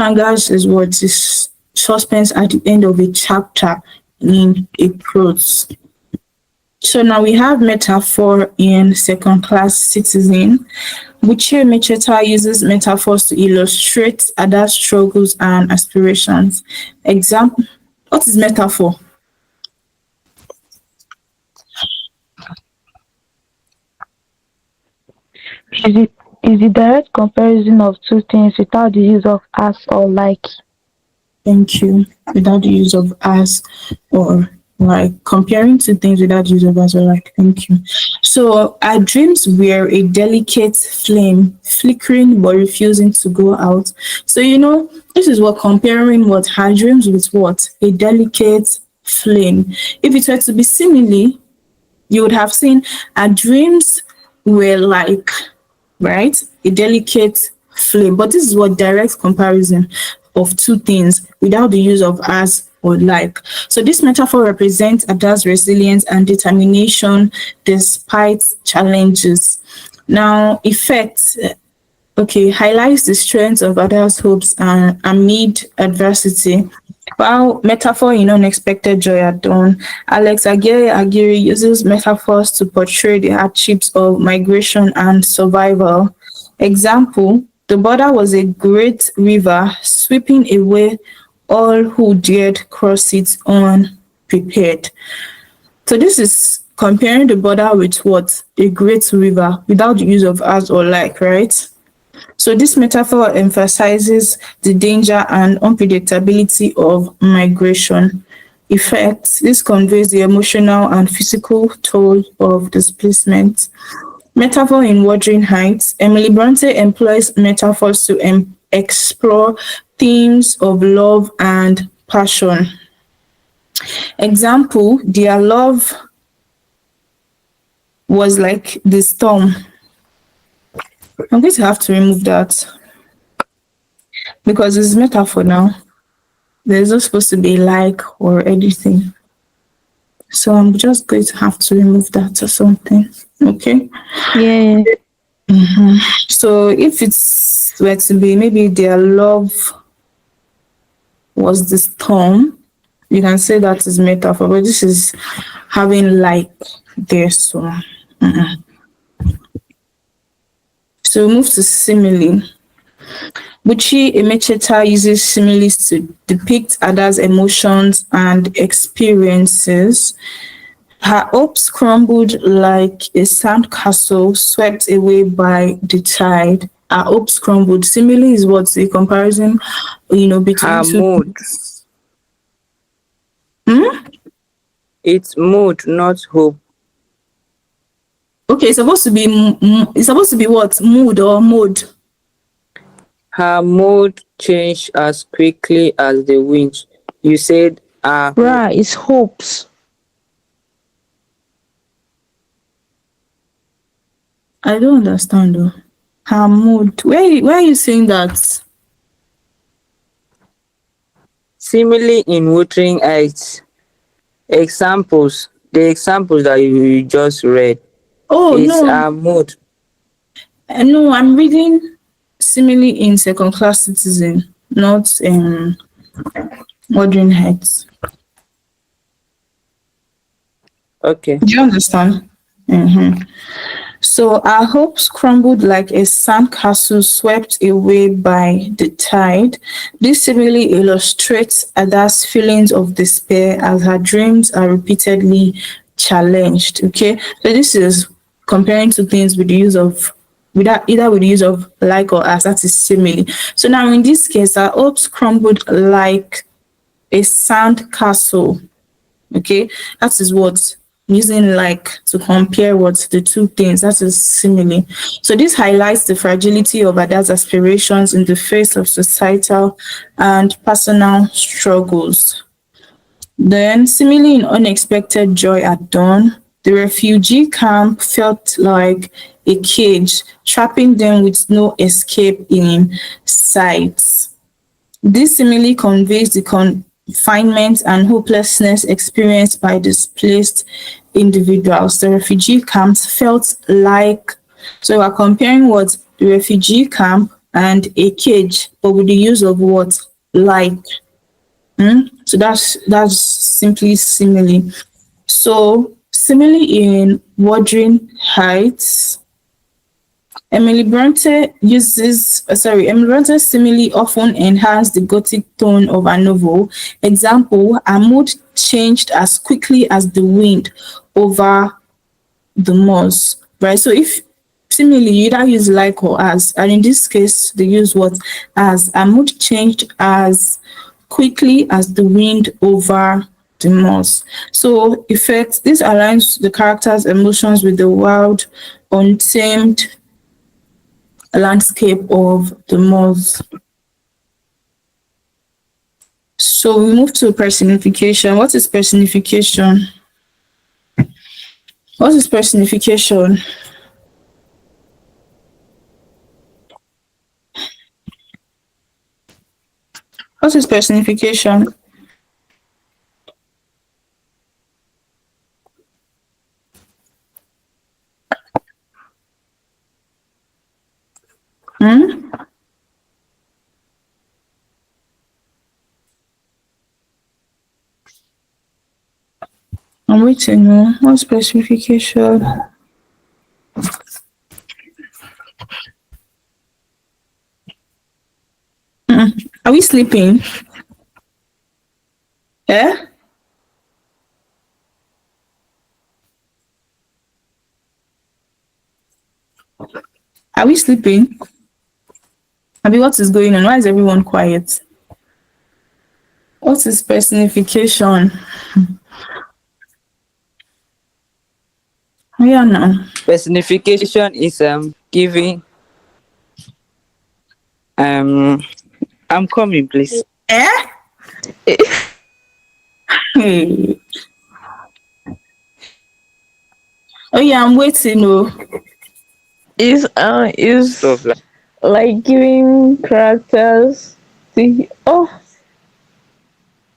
Hangers is what is suspense at the end of a chapter in a prose. So now we have metaphor in second class citizen. Buchi Mecheta uses metaphors to illustrate other struggles and aspirations. Example, what is metaphor? Is the direct comparison of two things without the use of as or like. Thank you. Without the use of as or like, comparing two things without the use of as or like. Thank you. So our dreams were a delicate flame, flickering but refusing to go out. So this is what comparing what her dreams with what a delicate flame. If it were to be simile, you would have seen our dreams were like, right, a delicate flame. But this is what direct comparison of two things without the use of as or like. So this metaphor represents Ada's resilience and determination despite challenges. Now, effect, highlights the strength of Ada's hopes amid adversity. While metaphor in unexpected joy at dawn, Alex Aguirre uses metaphors to portray the hardships of migration and survival. Example, the border was a great river sweeping away all who dared cross it unprepared. So this is comparing the border with what? A great river without the use of as or like, right? So this metaphor emphasizes the danger and unpredictability of migration. Effect, this conveys the emotional and physical toll of displacement. Metaphor in Wuthering Heights, Emily Bronte employs metaphors to explore themes of love and passion. Example, their love was like the storm. I'm going to have to remove that because it's metaphor now. There's not supposed to be like or anything. So I'm just going to have to remove that or something. Okay? Yeah. Mm-hmm. So if it's were to be maybe their love was the storm, you can say that is metaphor, but this is having like there. So So we move to simile. Buchi Emecheta uses similes to depict others' emotions and experiences. Her hopes crumbled like a sandcastle swept away by the tide. Her hopes crumbled. Simile is what's a comparison, between her two. mood. It's mood, not hope. Okay, it's supposed to be what? Mood or mode? Her mood changed as quickly as the wind. You said Right, it's hopes. I don't understand though. Her mood. Where are you saying that? Simile in Wuthering Heights. Examples. The examples that you just read. Oh, It's no. her mood. No, I'm reading simile in second class citizen, not in Wuthering Heights. Okay. Do you understand? So our hopes crumbled like a sandcastle swept away by the tide. This simile illustrates Ada's feelings of despair as her dreams are repeatedly challenged. Okay, so this is comparing two things with the use of either with the use of like or as. That is simile. So now in this case, our hopes crumbled like a sandcastle. Okay, that is what using like to compare what the two things. That is simile. So this highlights the fragility of Ada's aspirations in the face of societal and personal struggles. Then simile in unexpected joy at dawn. The refugee camp felt like a cage, trapping them with no escape in sight. This simile conveys the confinement and hopelessness experienced by displaced individuals. The refugee camps felt like, so we are comparing what the refugee camp and a cage, but with the use of what? Like. So that's simply simile. So simile in Wuthering Heights. Emily Bronte's simile often enhance the gothic tone of a novel. Example, a mood changed as quickly as the wind over the moss, right? So if simile, you either use like or as, and in this case, they use what? As. A mood changed as quickly as the wind over the moss. So effect, this aligns the character's emotions with the wild, untamed landscape of the moss. So we move to personification. What is personification? What is personification? What is personification? Hmm? I'm waiting. No. What's personification? Are we sleeping? Yeah? Are we sleeping? Abi, what is going on? Why is everyone quiet? What is personification? Yeah, now. Personification is giving I'm coming, please. Eh? Hey. Oh yeah, I'm waiting. Oh. Is Stuff like like giving characters to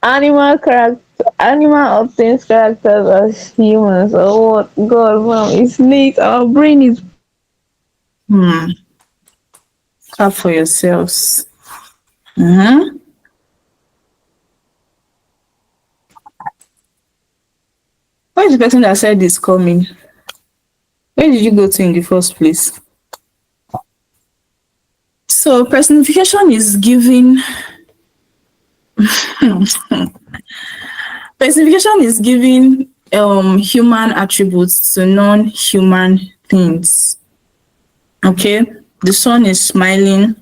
animal obtains characters as humans or what? God, mom, it's late. Our brain is Clap for yourselves. Mm-hmm. Where is the person that said this coming? Where did you go to in the first place? So personification is giving personification is giving human attributes to non-human things. Okay? The sun is smiling,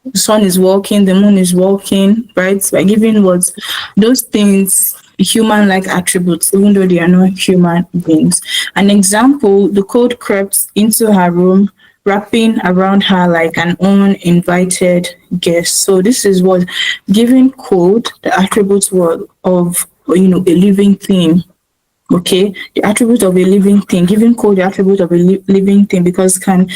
the sun is walking, the moon is walking, right? By giving what those things human-like attributes, even though they are not human beings. An example: the cold crept into her room, wrapping around her like an uninvited guest. So this is what giving cold the attributes were of a living thing. Okay, the attribute of a living thing, giving code the attribute of a living thing, because can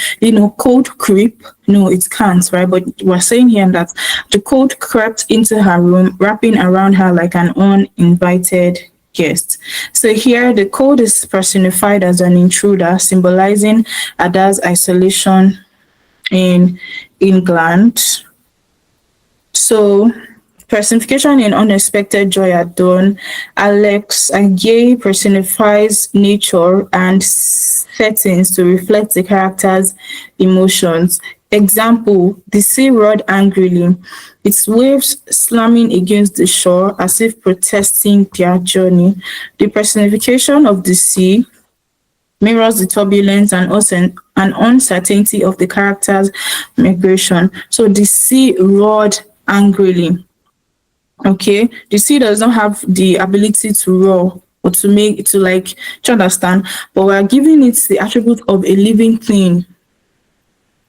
code creep? No, it can't, right? But we're saying here that the code crept into her room, wrapping around her like an uninvited guest. So here the code is personified as an intruder, symbolizing Ada's isolation in England. So personification in Unexpected Joy at Dawn. Alex Agay personifies nature and settings to reflect the character's emotions. Example: the sea roared angrily, its waves slamming against the shore as if protesting their journey. The personification of the sea mirrors the turbulence and uncertainty of the character's migration. So the sea roared angrily. Okay, the sea does not have the ability to roar or to make it to like, do you understand? But we're giving it the attribute of a living thing.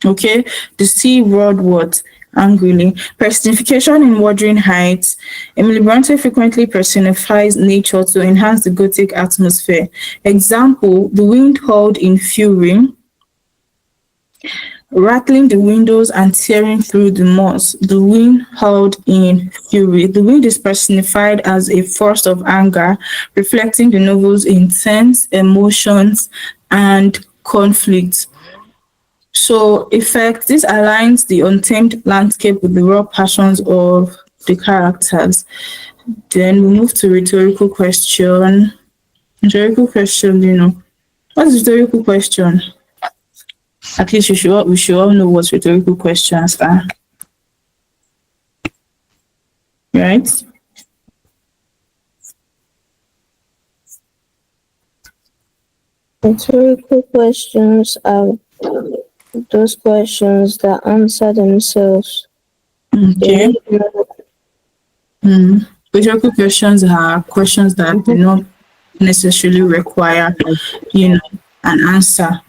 Okay, the sea roared what? Angrily. Personification in Wuthering Heights. Emily Bronte frequently personifies nature to enhance the gothic atmosphere. Example: the wind howled in fury, rattling the windows and tearing through the moss. The wind howled in fury. The wind is personified as a force of anger, reflecting the novel's intense emotions and conflict. So effect, this aligns the untamed landscape with the raw passions of the characters. Then we move to rhetorical question. Rhetorical question, what's rhetorical question? At least we should all know what rhetorical questions are, right? Rhetorical questions are those questions that answer themselves. They Okay. need no Rhetorical questions are questions that do not necessarily require, you know, an answer.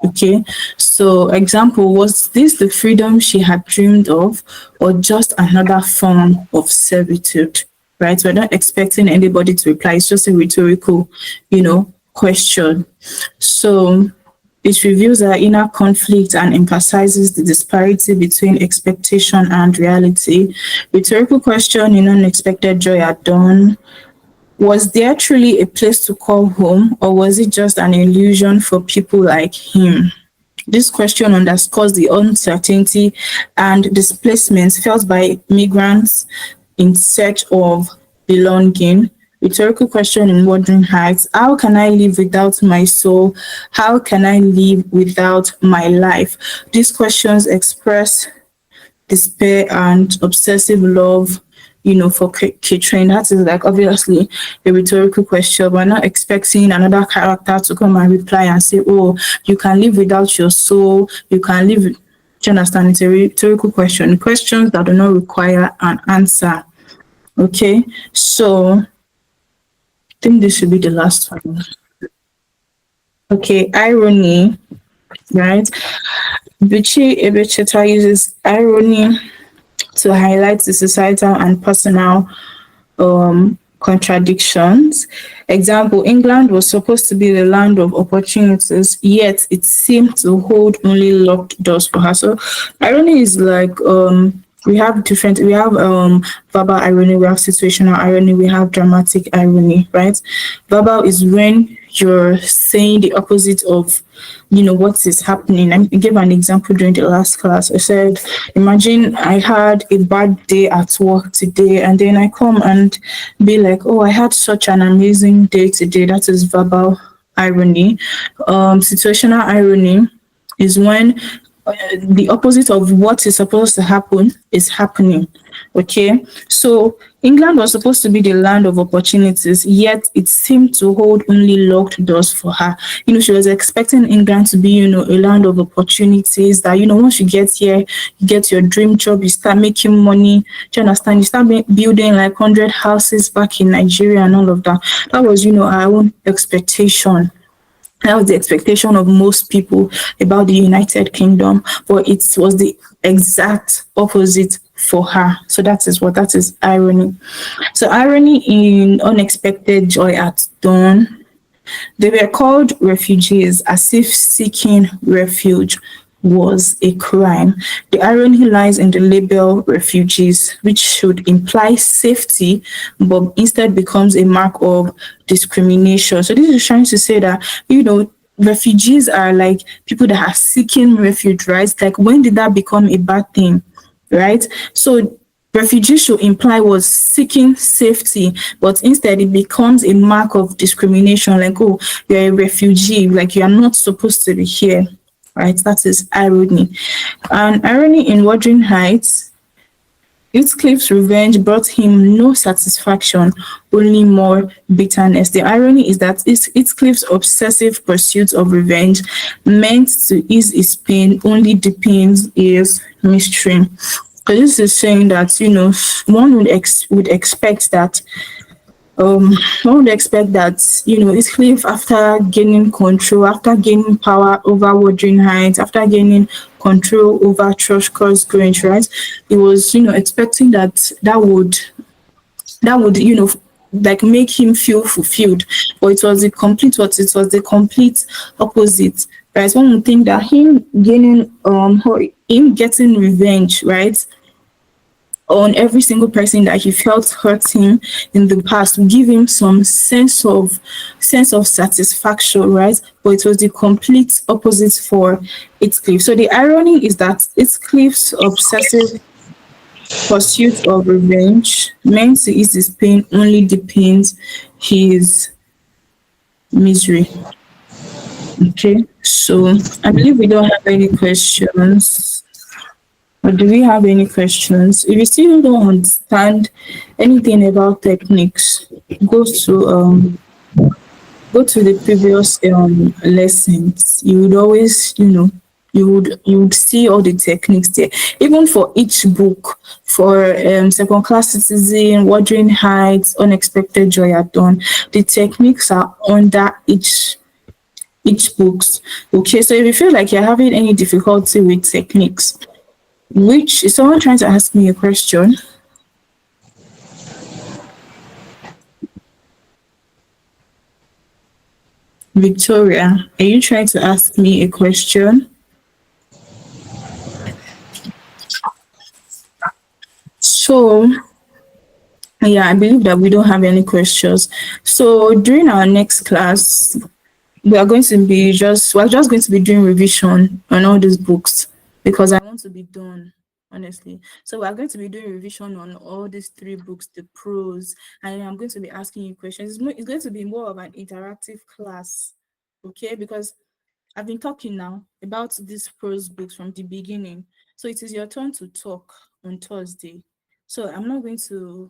Okay. So example, was this the freedom she had dreamed of or just another form of servitude? Right? We're not expecting anybody to reply. It's just a rhetorical, question. So it reveals our inner conflict and emphasizes the disparity between expectation and reality. Rhetorical question in unexpected joy at dawn. Was there truly a place to call home, or was it just an illusion for people like him? This question underscores the uncertainty and displacement felt by migrants in search of belonging. Rhetorical question in Wuthering Heights: how can I live without my soul? How can I live without my life? These questions express despair and obsessive love, for Katrin. That is like obviously a rhetorical question. We're not expecting another character to come and reply and say, oh, you can live without your soul, you can live. Do you understand? It's a rhetorical question. Questions that do not require an answer. Okay, so I think this should be the last one. Okay, irony, right? Bichi Ebecheta uses irony to highlight the societal and personal contradictions. Example, England was supposed to be the land of opportunities, yet it seemed to hold only locked doors for her. So irony is like we have verbal irony, we have situational irony, we have dramatic irony, right? Verbal is when you're saying the opposite of what is happening. I gave an example during the last class. I said, imagine I had a bad day at work today, and then I come and be like, oh, I had such an amazing day today. That is verbal irony. Situational irony is when the opposite of what is supposed to happen is happening. Okay, so England was supposed to be the land of opportunities, yet it seemed to hold only locked doors for her. She was expecting England to be, a land of opportunities that, once you get here, you get your dream job, you start making money. Do you understand? You start building like 100 houses back in Nigeria and all of that. That was, our own expectation. That was the expectation of most people about the United Kingdom, but it was the exact opposite for her. So that is irony. So irony in unexpected joy at dawn. They were called refugees as if seeking refuge was a crime. The irony lies in the label refugees, which should imply safety, but instead becomes a mark of discrimination. So this is trying to say that, refugees are like people that are seeking refuge, right? Like, when did that become a bad thing, right? So refugees should imply was seeking safety, but instead it becomes a mark of discrimination, like, oh, you're a refugee, like you are not supposed to be here, right? That is irony. And irony in Wuthering Heights: Heathcliff's revenge brought him no satisfaction, only more bitterness. The irony is that Heathcliff's obsessive pursuit of revenge, meant to ease his pain, only deepens his mystery. So this is saying that, one would expect that Heathcliff, after gaining control, after gaining power over Wuthering Heights, after gaining control over Thrushcross Grange, right? He was, expecting that would like make him feel fulfilled. But it was the complete opposite. Right? One would think that him getting revenge, right? on every single person that he felt hurt him in the past to give him some sense of satisfaction, right? But it was the complete opposite for Heathcliff. So the irony is that Heathcliff's obsessive pursuit of revenge meant to ease his pain only deepens his misery. Okay, so I believe we don't have any questions. Or do we have any questions? If you still don't understand anything about techniques, go to um go to the previous lessons. You would always, you would see all the techniques there. Even for each book, for second class citizen, Wuthering Heights, Unexpected Joy at Dawn, the techniques are under each books. Okay, so if you feel like you're having any difficulty with techniques, which is someone trying to ask me a question? Victoria, are you trying to ask me a question? So, yeah, I believe that we don't have any questions. So, during our next class, we're just going to be doing revision on all these books because I want to be done, honestly. So we're going to be doing revision on all these three books, the prose, and I'm going to be asking you questions. It's going to be more of an interactive class, okay? Because I've been talking now about these prose books from the beginning. So it is your turn to talk on Thursday. So I'm not going to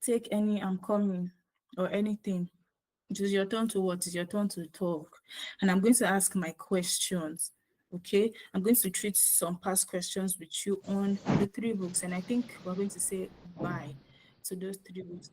take any I'm coming or anything. It is your turn to what? It's your turn to talk. And I'm going to ask my questions. Okay. I'm going to treat some past questions with you on the three books. And I think we're going to say bye to those three books.